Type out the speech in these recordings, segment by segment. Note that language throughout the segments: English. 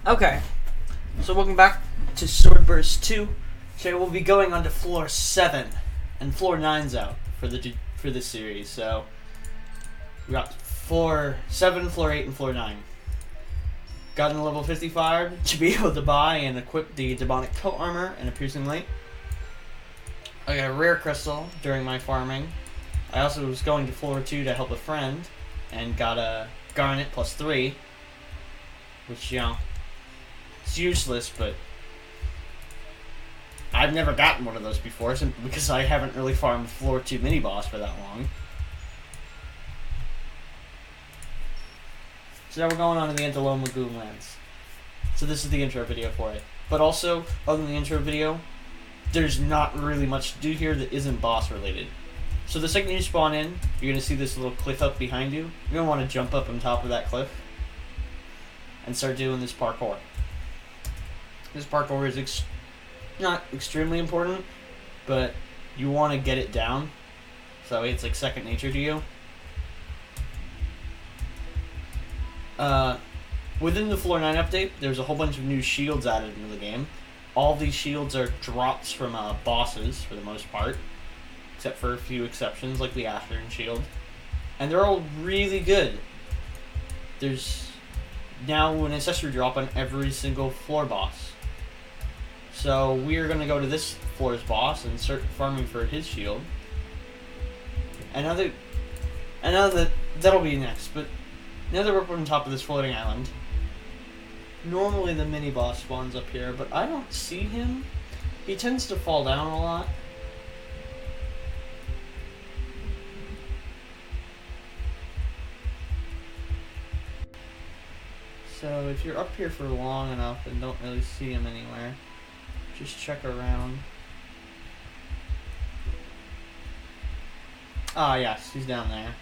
Okay, so welcome back to Swordburst 2. Today we'll be going on to floor 7, and floor 9's out for this series. So we got floor 7, floor 8, and floor 9. Gotten a level 55 to be able to buy and equip the demonic coat armor and a piercing light. I got a rare crystal during my farming. I also was going to floor 2 to help a friend and got a garnet plus 3, which, you know, it's useless, but I've never gotten one of those before simply because I haven't really farmed floor 2 mini boss for that long. So now we're going on to the Antelome Lagoon lands. So this is the intro video for it. But also, other than the intro video, there's not really much to do here that isn't boss related. So the second you spawn in, you're going to see this little cliff up behind you. You're going to want to jump up on top of that cliff and start doing this parkour. This parkour is not extremely important, but you want to get it down, so it's like second nature to you. Within the Floor 9 update, there's a whole bunch of new shields added into the game. All these shields are drops from bosses, for the most part, except for a few exceptions, like the Ashern shield. And they're all really good. There's now an accessory drop on every single floor boss. So we're going to go to this floor's boss and start farming for his shield. And now that that'll be next, but now that we're up on top of this floating island, normally the mini boss spawns up here, but I don't see him. He tends to fall down a lot. So if you're up here for long enough and don't really see him anywhere, just check around. Ah, yes, he's down there.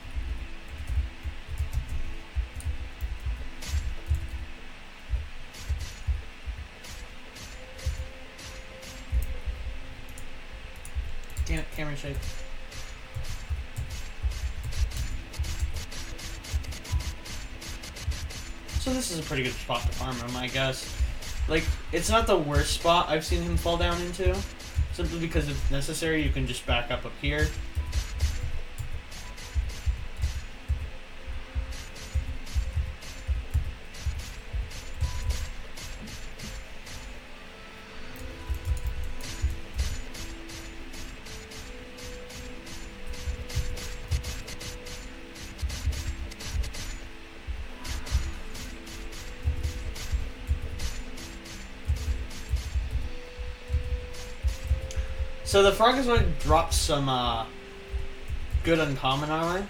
Damn it, camera shake. So this is a pretty good spot to farm him, I guess. Like, it's not the worst spot I've seen him fall down into. Simply because if necessary, you can just back up here. So the frog is going to drop some good uncommon armor.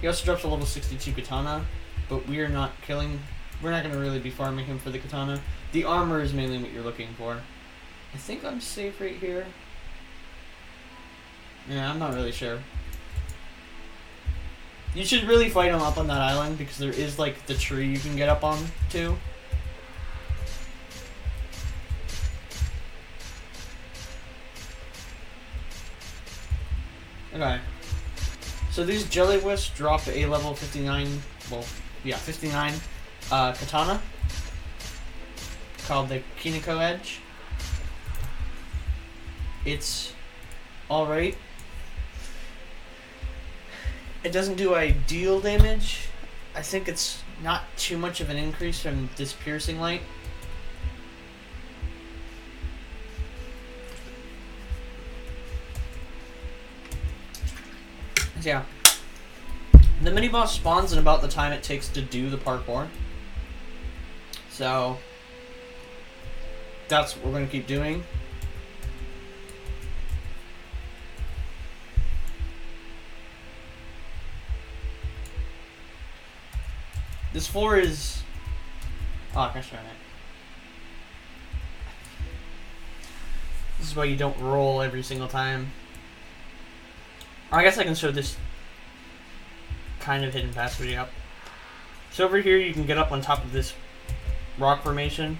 He also drops a level 62 katana, but we're not going to really be farming him for the katana. The armor is mainly what you're looking for. I think I'm safe right here. Yeah, I'm not really sure. You should really fight him up on that island because there is like the tree you can get up on too. Okay, so these jelly wisps drop a level 59, well, yeah, 59 katana called the Kiniko Edge. It's alright. It doesn't do ideal damage. I think it's not too much of an increase from this piercing light. Yeah. The mini boss spawns in about the time it takes to do the parkour. So that's what we're going to keep doing. This floor is... Oh, gosh darn it. This is why you don't roll every single time. I guess I can show this kind of hidden pass video. So over here you can get up on top of this rock formation.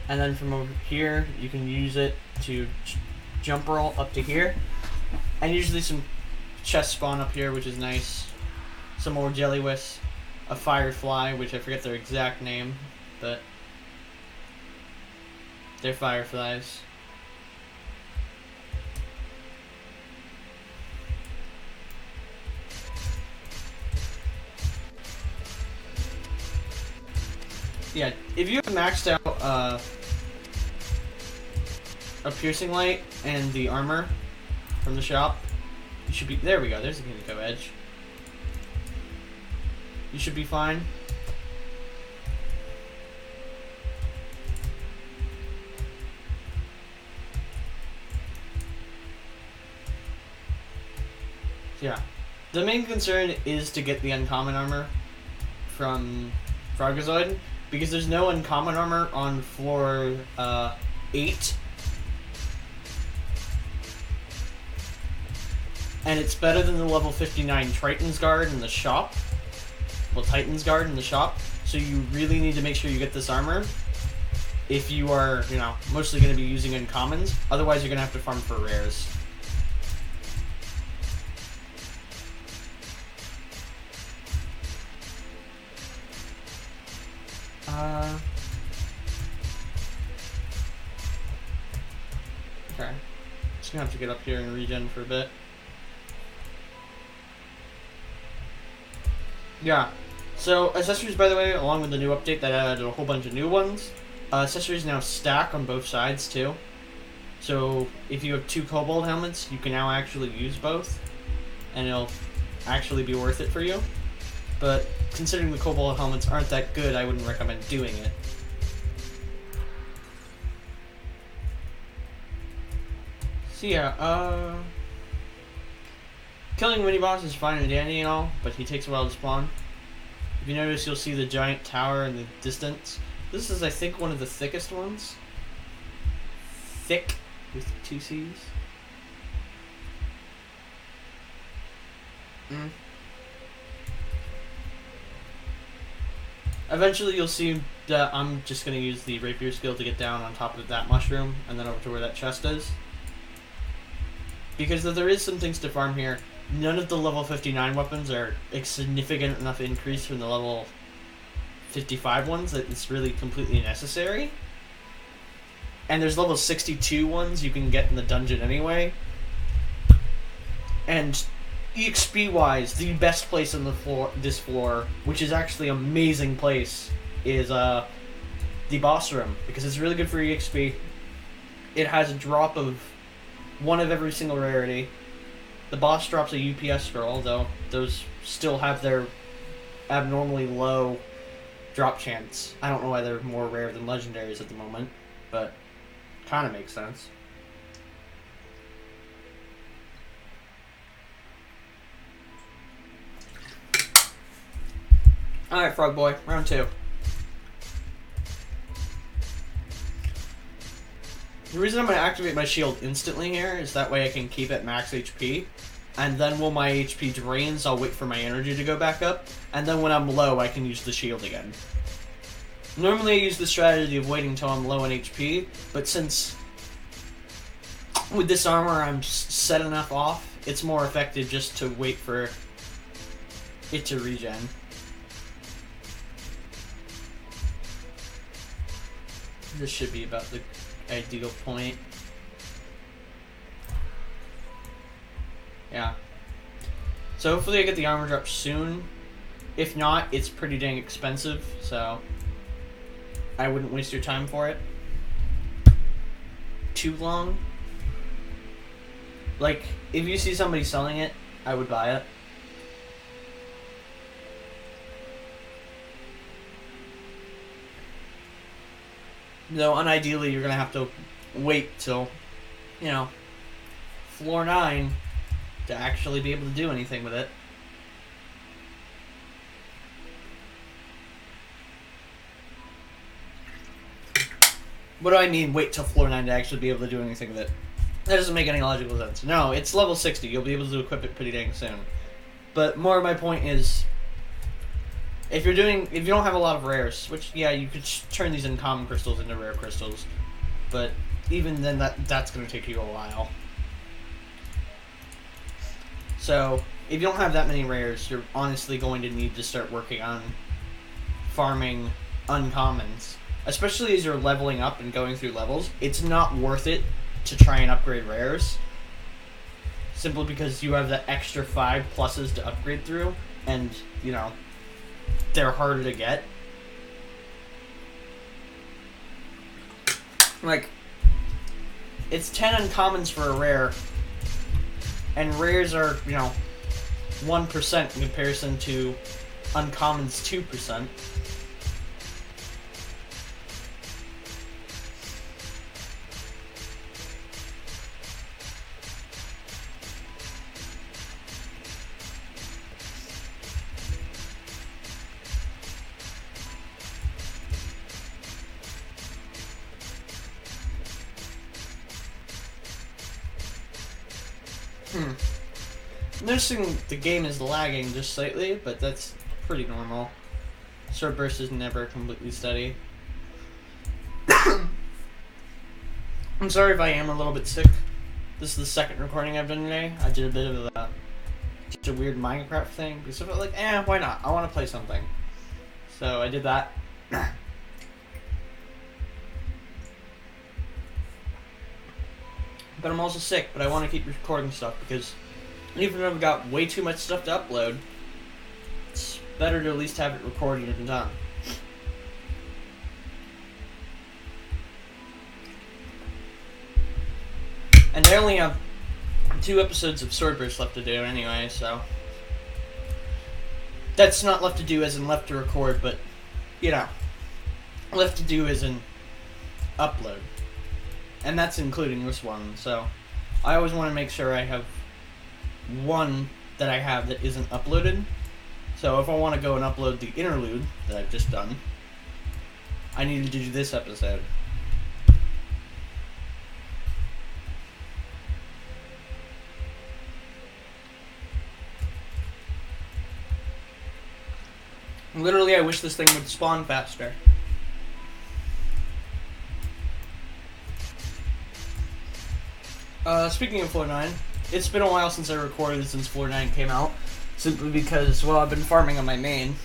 And then from over here you can use it to jump roll up to here. And usually some chests spawn up here, which is nice. Some more jelly wisps. a firefly, which I forget their exact name, but they're fireflies. Yeah, if you have maxed out a piercing light and the armor from the shop, you should be. There we go. There's the Kinko edge. You should be fine. Yeah. The main concern is to get the uncommon armor from Frogazord, because there's no uncommon armor on floor 8. And it's better than the level 59 Triton's Guard in the shop. Well, Titan's Guard in the shop. So you really need to make sure you get this armor if you are, you know, mostly going to be using uncommons. Otherwise, you're going to have to farm for rares. Okay. Just gonna have to get up here and regen for a bit. Yeah. So, accessories, by the way, along with the new update that added a whole bunch of new ones, accessories now stack on both sides, too. So, if you have 2 Kobold helmets, you can now actually use both, and it'll actually be worth it for you. But, considering the Kobold helmets aren't that good, I wouldn't recommend doing it. So yeah, killing a mini-boss is fine and dandy and all, but he takes a while to spawn. If you notice, you'll see the giant tower in the distance. This is, I think, one of the thickest ones. Thick, with 2 C's. Eventually, you'll see that I'm just going to use the rapier skill to get down on top of that mushroom, and then over to where that chest is. Because though there is some things to farm here, none of the level 59 weapons are a significant enough increase from the level 55 ones that it's really completely necessary. And there's level 62 ones you can get in the dungeon anyway. And EXP wise, the best place on the floor, this floor, which is actually an amazing place, is the boss room, because it's really good for EXP. It has a drop of 1 of every single rarity. The boss drops a UPS scroll, though those still have their abnormally low drop chance. I don't know why they're more rare than legendaries at the moment, but kind of makes sense. Alright, Frog Boy, round 2. The reason I'm going to activate my shield instantly here is that way I can keep at max HP. And then when my HP drains, I'll wait for my energy to go back up. And then when I'm low, I can use the shield again. Normally I use the strategy of waiting until I'm low on HP, but since with this armor I'm set enough off, it's more effective just to wait for it to regen. This should be about the ideal point. Yeah. So hopefully I get the armor drop soon. If not, it's pretty dang expensive, so I wouldn't waste your time for it. Too long. Like, if you see somebody selling it, I would buy it. Though, unideally, you're going to have to wait till, you know, floor 9 to actually be able to do anything with it. What do I mean, wait till floor 9 to actually be able to do anything with it? That doesn't make any logical sense. No, it's level 60. You'll be able to equip it pretty dang soon. But more of my point is, if you don't have a lot of rares, which, yeah, you could turn these uncommon crystals into rare crystals, but even then, that's going to take you a while. So, if you don't have that many rares, you're honestly going to need to start working on farming uncommons. Especially as you're leveling up and going through levels, it's not worth it to try and upgrade rares. Simply because you have the extra 5 pluses to upgrade through, and, you know, they're harder to get. Like, it's 10 uncommons for a rare, and rares are, you know, 1% in comparison to uncommons 2%. I'm noticing the game is lagging just slightly, but that's pretty normal. Sword burst is never completely steady. I'm sorry if I am a little bit sick. This is the second recording I've done today. I did a bit of just a weird Minecraft thing because I felt like, why not? I want to play something. So I did that. But I'm also sick, but I want to keep recording stuff because even if I've got way too much stuff to upload, it's better to at least have it recorded and done. And I only have 2 episodes of Swordburst left to do anyway, so that's not left to do as in left to record, but, you know, left to do as in upload. And that's including this one, so I always want to make sure I have one that I have that isn't uploaded. So if I want to go and upload the interlude that I've just done, I need to do this episode. Literally, I wish this thing would spawn faster. Speaking of Floor 9, it's been a while since I recorded since Floor 9 came out, simply because, well, I've been farming on my main.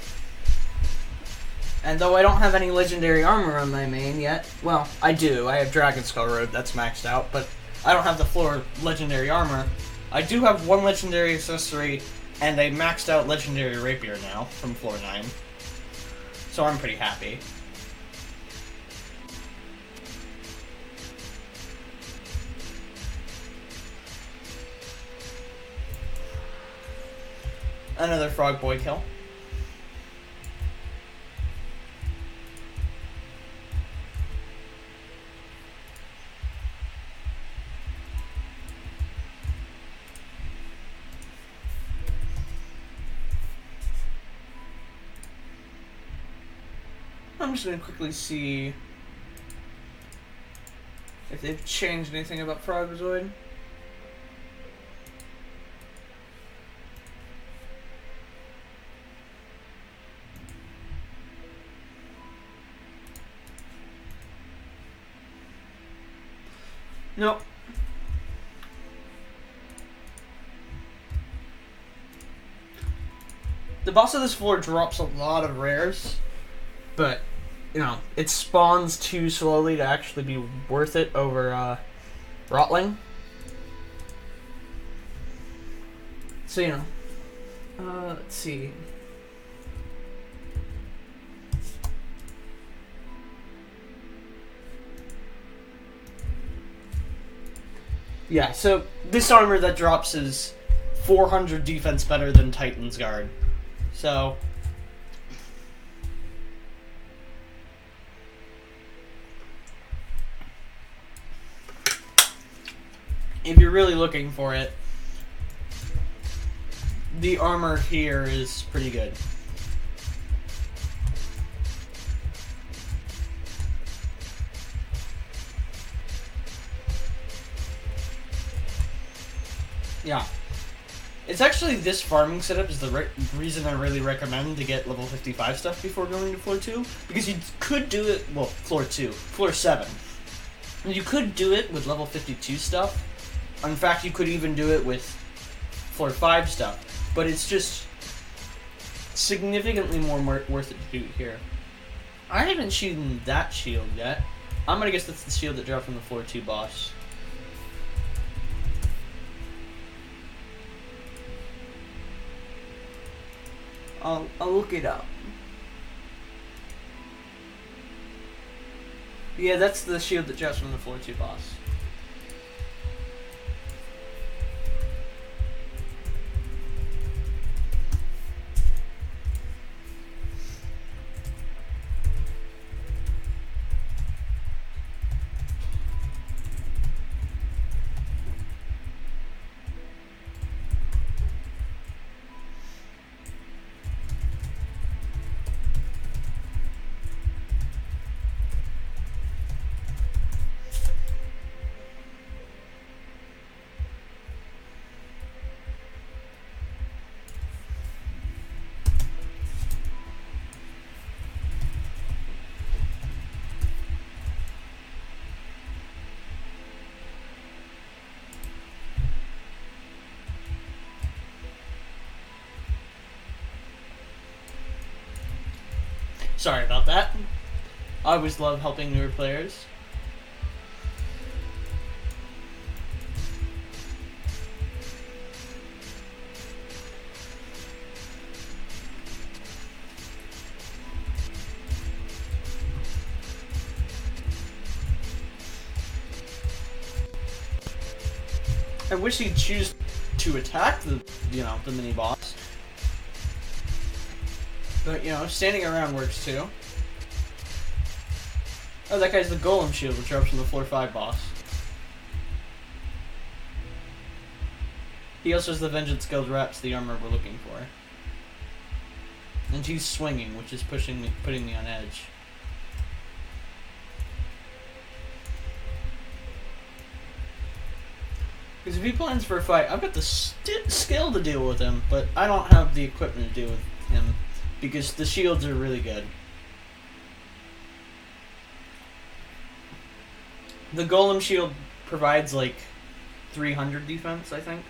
And though I don't have any legendary armor on my main yet, well, I do. I have Dragon Skull Road, that's maxed out, but I don't have the floor legendary armor. I do have 1 legendary accessory and a maxed out legendary rapier now from Floor 9. So I'm pretty happy. Another frog boy kill. I'm just going to quickly see if they've changed anything about Frogzoid. Nope. The boss of this floor drops a lot of rares, but, you know, it spawns too slowly to actually be worth it over Rotling. So, you know, let's see. Yeah, so this armor that drops is 400 defense better than Titan's Guard. So if you're really looking for it, the armor here is pretty good. Yeah. It's actually this farming setup is the reason I really recommend to get level 55 stuff before going to floor 2. Because you could do it, well, floor 2, floor 7. You could do it with level 52 stuff. In fact, you could even do it with floor 5 stuff. but it's just significantly more worth it to do here. I haven't shielded that shield yet. I'm gonna guess that's the shield that dropped from the floor 2 boss. I'll look it up. Yeah, that's the shield that drops from the floor 2 boss. Sorry about that. I always love helping newer players. I wish he'd choose to attack the mini boss. But, standing around works too. Oh, that guy's the Golem shield, which drops from the floor 5 boss. He also has the Vengeance Guild wraps, the armor we're looking for. And he's swinging, which is putting me on edge. Because if he plans for a fight, I've got the skill to deal with him, but I don't have the equipment to deal with him. Because the shields are really good. The Golem shield provides like 300 defense, I think.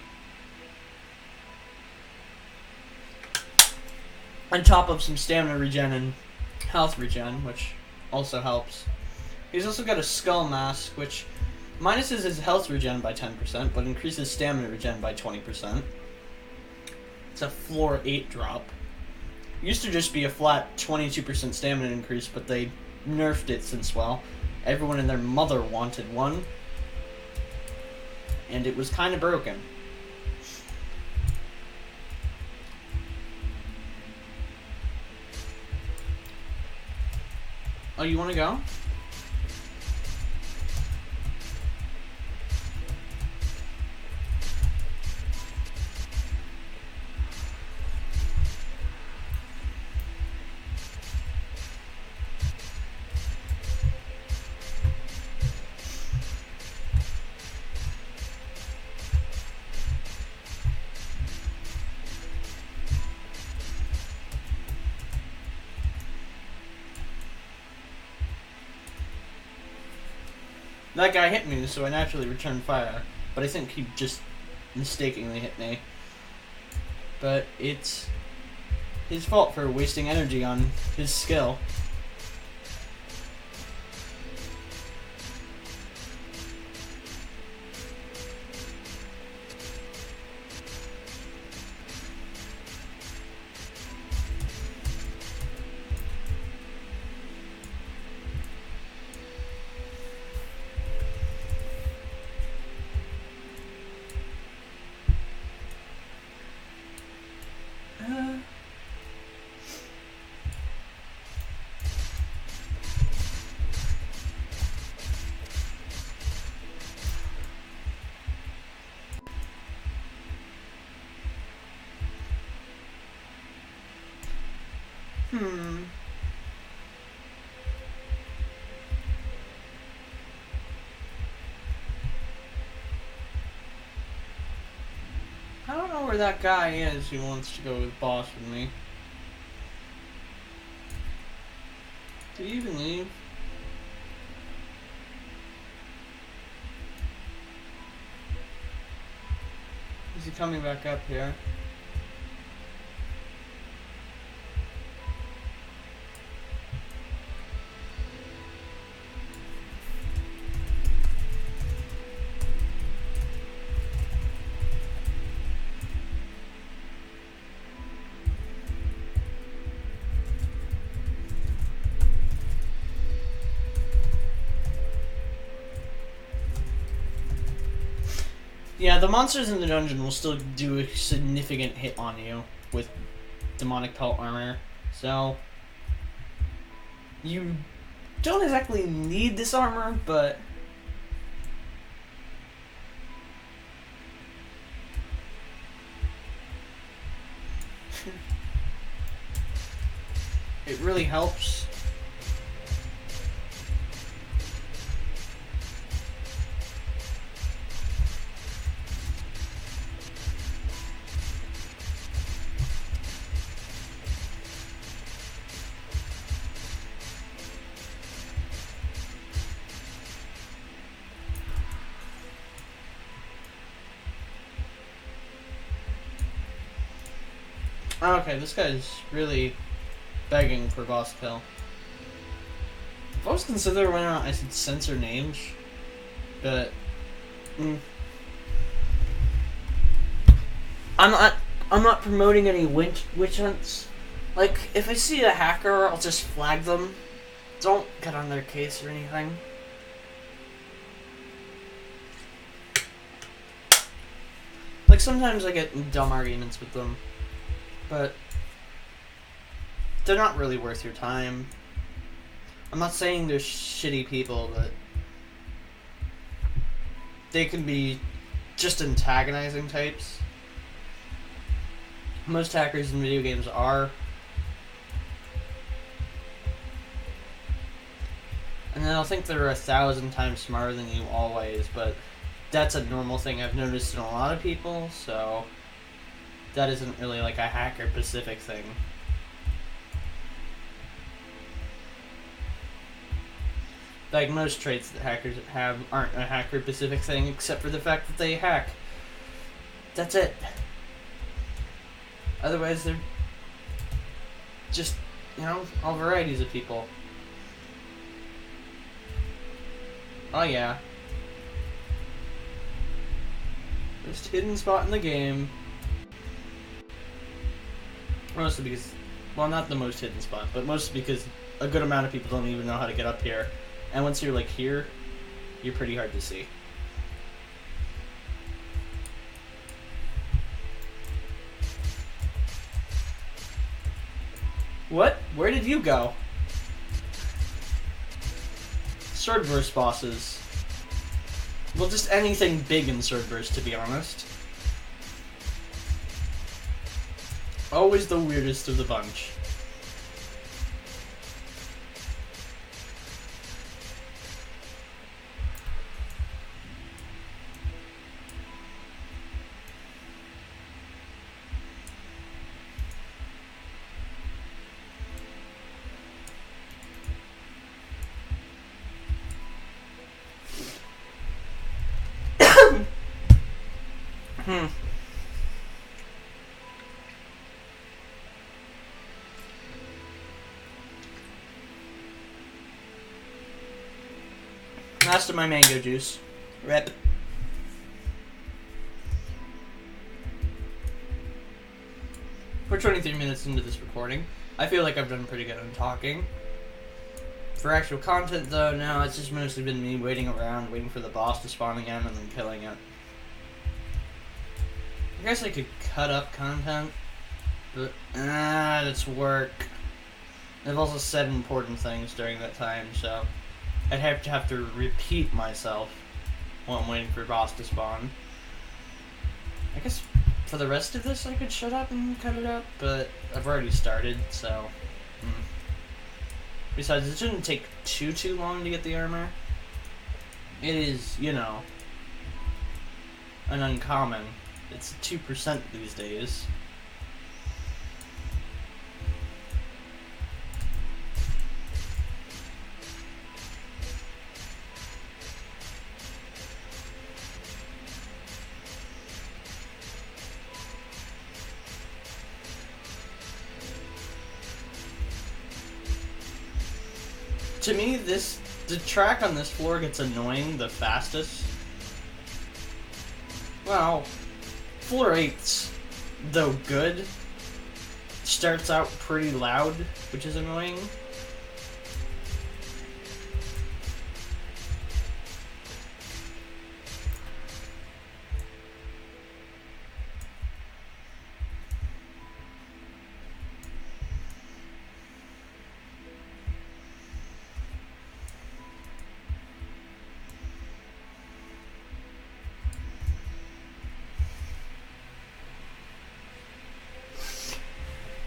On top of some stamina regen and health regen, which also helps. He's also got a skull mask, which minuses his health regen by 10%, but increases stamina regen by 20%. It's a floor 8 drop. Used to just be a flat 22% stamina increase, but they nerfed it since, well, everyone and their mother wanted one. And it was kind of broken. Oh, you want to go? That guy hit me, so I naturally returned fire. But I think he just mistakenly hit me. But it's his fault for wasting energy on his skill. I don't know where that guy is who wants to go with boss with me. Did he even leave? Is he coming back up here? Yeah, the monsters in the dungeon will still do a significant hit on you with demonic pelt armor. So, you don't exactly need this armor, but it really helps. Okay, this guy's really begging for boss kill. I've always considered whether or not I should censor names, but I'm not promoting any witch hunts. Like, if I see a hacker, I'll just flag them. Don't get on their case or anything. Like, sometimes I get dumb arguments with them, but they're not really worth your time. I'm not saying they're shitty people, but they can be just antagonizing types. Most hackers in video games are. And they'll think they're 1,000 times smarter than you always, but that's a normal thing I've noticed in a lot of people, so that isn't really like a hacker-specific thing. Like, most traits that hackers have aren't a hacker-specific thing, except for the fact that they hack. That's it. Otherwise, they're just, you know, all varieties of people. Oh yeah. Most hidden spot in the game. Mostly because, well, not the most hidden spot, but mostly because a good amount of people don't even know how to get up here. And once you're, like, here, you're pretty hard to see. What? Where did you go? Swordburst bosses. Well, just anything big in Swordburst, to be honest. Always the weirdest of the bunch. Last of my mango juice. Rip. We're 23 minutes into this recording. I feel like I've done pretty good on talking. For actual content, though, now it's just mostly been me waiting around, waiting for the boss to spawn again, and then killing it. I guess I could cut up content, but that's work. I've also said important things during that time, so I'd have to repeat myself while I'm waiting for boss to spawn. I guess for the rest of this I could shut up and cut it up, but I've already started, so Besides, it shouldn't take too long to get the armor. It is, you know, an uncommon. It's 2% these days. To me, the track on this floor gets annoying the fastest. Well, floor 8's, though good, starts out pretty loud, which is annoying.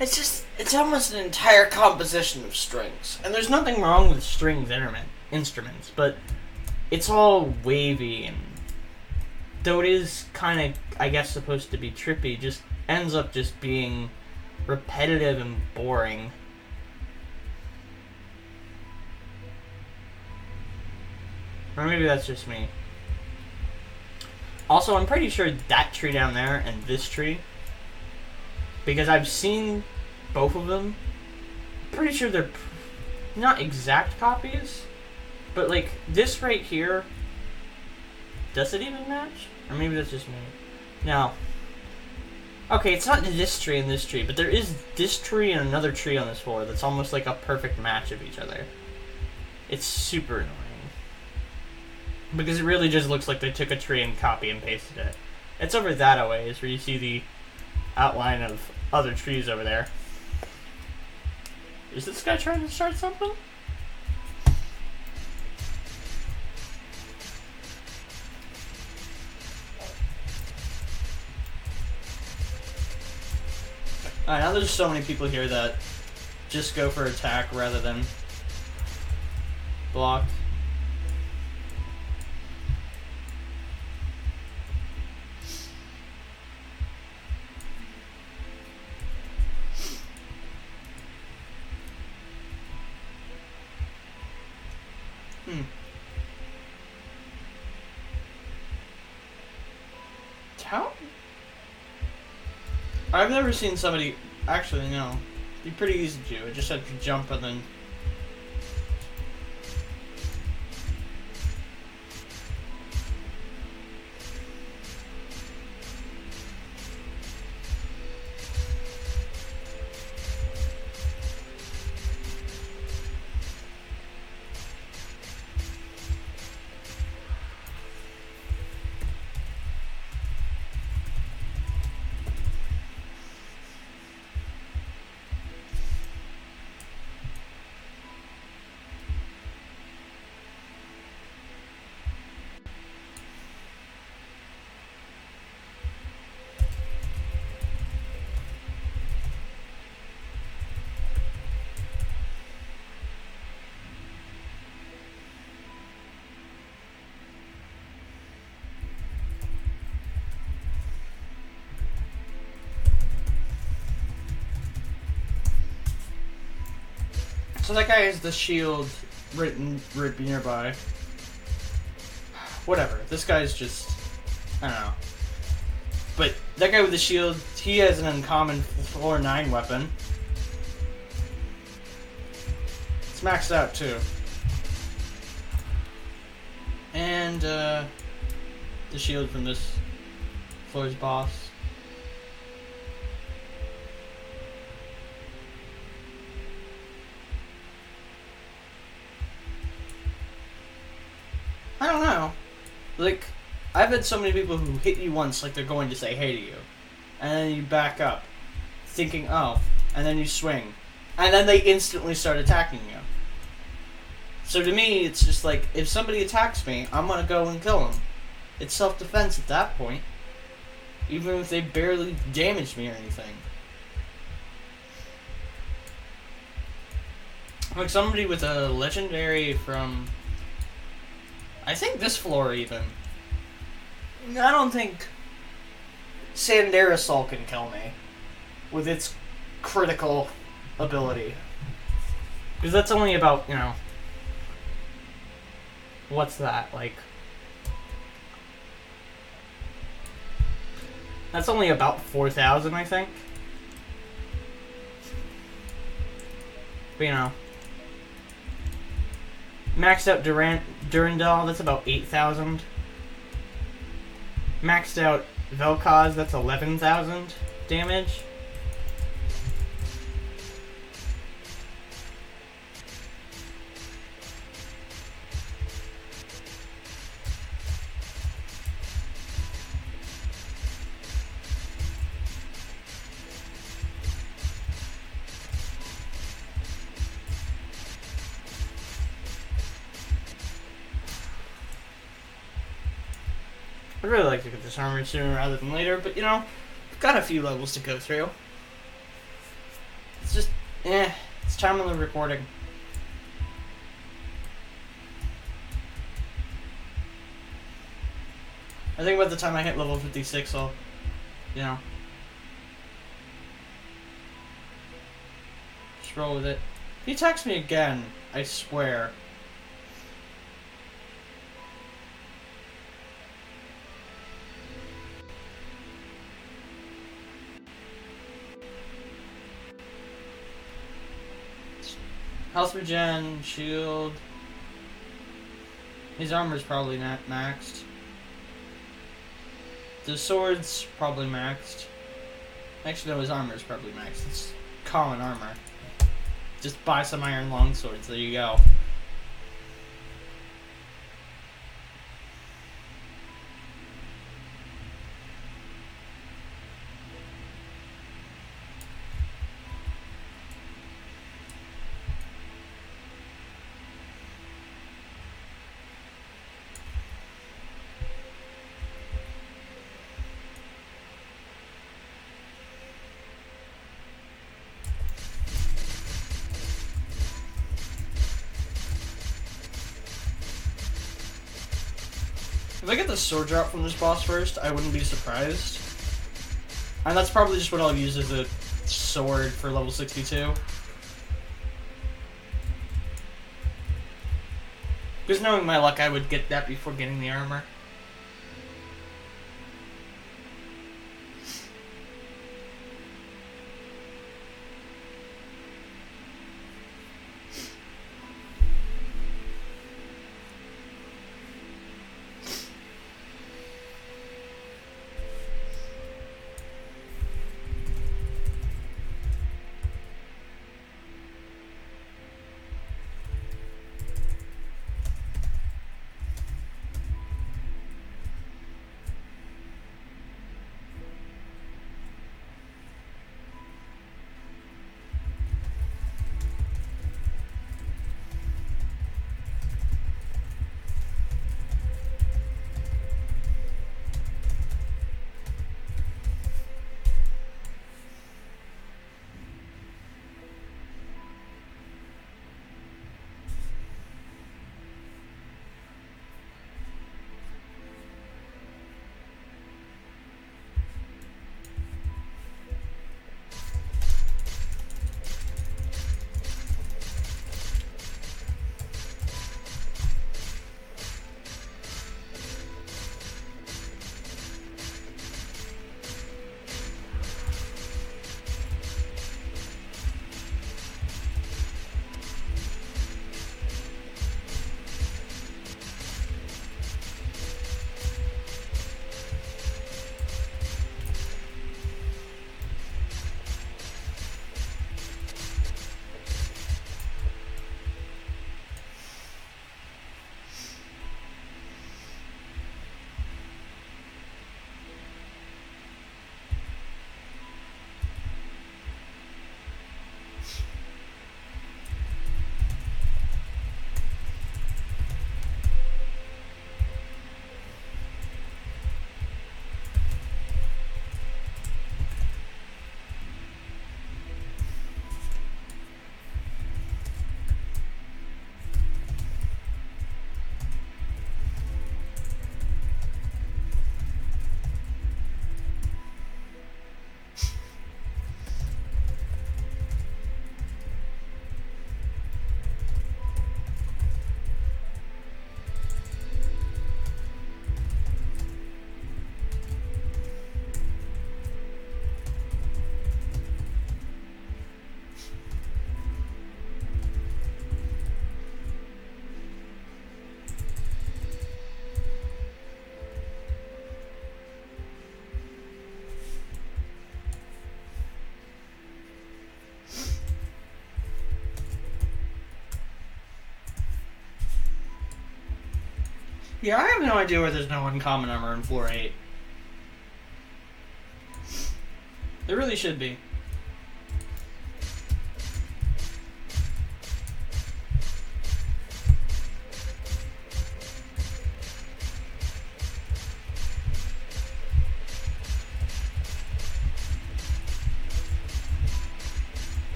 It's almost an entire composition of strings. And there's nothing wrong with strings instruments, but it's all wavy, and though it is kind of, I guess, supposed to be trippy, just ends up just being repetitive and boring. Or maybe that's just me. Also, I'm pretty sure that tree down there and this tree, because I've seen both of them, pretty sure they're not exact copies, but like this right here, does it even match? Or maybe that's just me. No. Okay, it's not this tree and this tree, but there is this tree and another tree on this floor that's almost like a perfect match of each other. It's super annoying. Because it really just looks like they took a tree and copy and pasted it. It's over that a ways where you see the outline of other trees over there. Is this guy trying to start something? Alright, now there's so many people here that just go for attack rather than block. How? I've never seen somebody... Actually, no. It'd be pretty easy to do. It just had to jump and then... So that guy has the shield right nearby. Whatever. This guy's just... I don't know. But that guy with the shield, he has an uncommon floor 9 weapon. It's maxed out too. And the shield from this floor's boss. I don't know. Like, I've had so many people who hit you once like they're going to say hey to you. And then you back up, thinking, oh, and then you swing. And then they instantly start attacking you. So to me, it's just like, if somebody attacks me, I'm gonna go and kill them. It's self-defense at that point. Even if they barely damaged me or anything. Like somebody with a legendary from... I think this floor even. I don't think Sandarasol can kill me with its critical ability. Because that's only about, you know... What's that? Like... That's only about 4,000, I think. But, you know... Maxed out Durandal, that's about 8,000. Maxed out Vel'Koz, that's 11,000 damage. I'd really like to get this armor sooner rather than later, but you know, we've got a few levels to go through. It's time on the recording. I think by the time I hit level 56, I'll, you know, just roll with it. If he attacks me again, I swear. House regen, shield. His armor's probably not maxed. The sword's probably maxed. Actually, no, his armor's probably maxed. It's common armor. Just buy some iron longswords. There you go. If I get the sword drop from this boss first, I wouldn't be surprised. And that's probably just what I'll use as a sword for level 62. Because knowing my luck, I would get that before getting the armor. Yeah, I have no idea why there's no uncommon armor in floor 8. There really should be.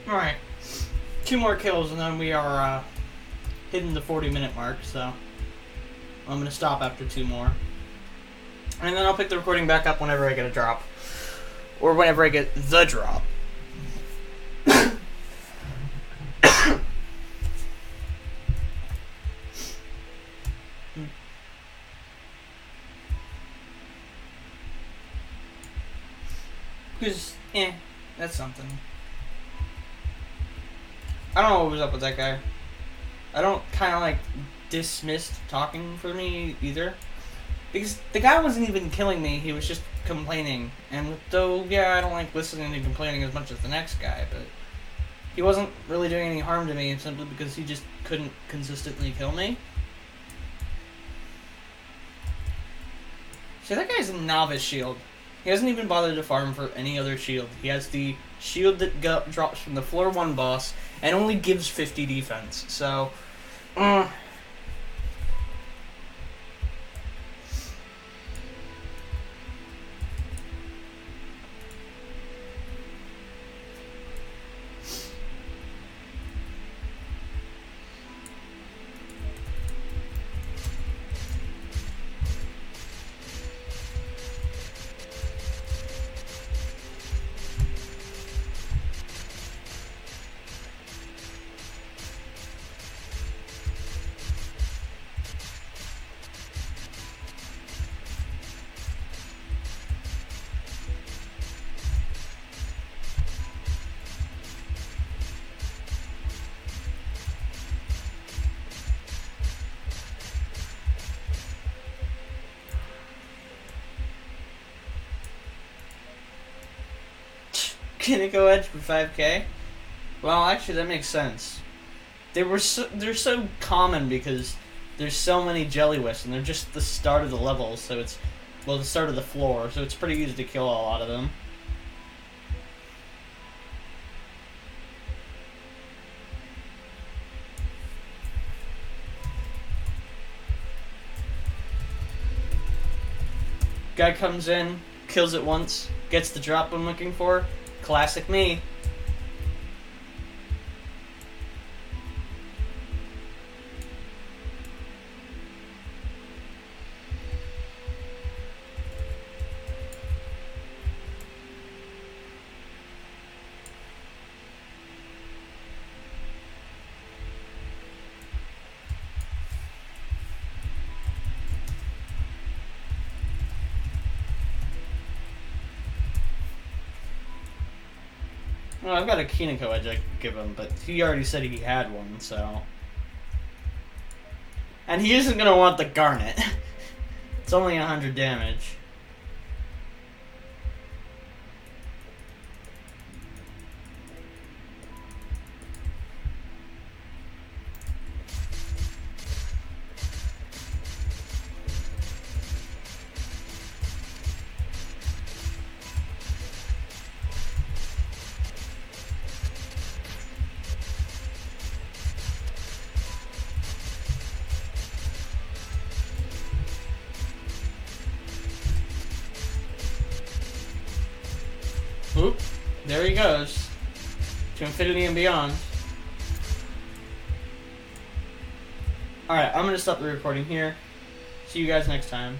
Alright. 2 more kills and then we are hitting the 40-minute mark, so I'm gonna stop after 2 more. And then I'll pick the recording back up whenever I get a drop. Or whenever I get the drop. Because, that's something. I don't know what was up with that guy. I don't kind of like dismissed talking for me either. Because the guy wasn't even killing me, he was just complaining. And though, yeah, I don't like listening and complaining as much as the next guy, but he wasn't really doing any harm to me simply because he just couldn't consistently kill me. See, that guy's a novice shield. He hasn't even bothered to farm for any other shield. He has the shield that drops from the floor 1 boss and only gives 50 defense. So, Kineko Edge for 5k? Well, actually, that makes sense. They're so common because there's so many Jellywisps, and they're just the start of the level, so it's, well, the start of the floor, so it's pretty easy to kill a lot of them. Guy comes in, kills it once, gets the drop I'm looking for. Classic me. Well, I've got a Kineko Edge I could give him, but he already said he had one, so... And he isn't gonna want the Garnet. It's only 100 damage. Oop, there he goes. To infinity and beyond. Alright, I'm gonna stop the recording here. See you guys next time.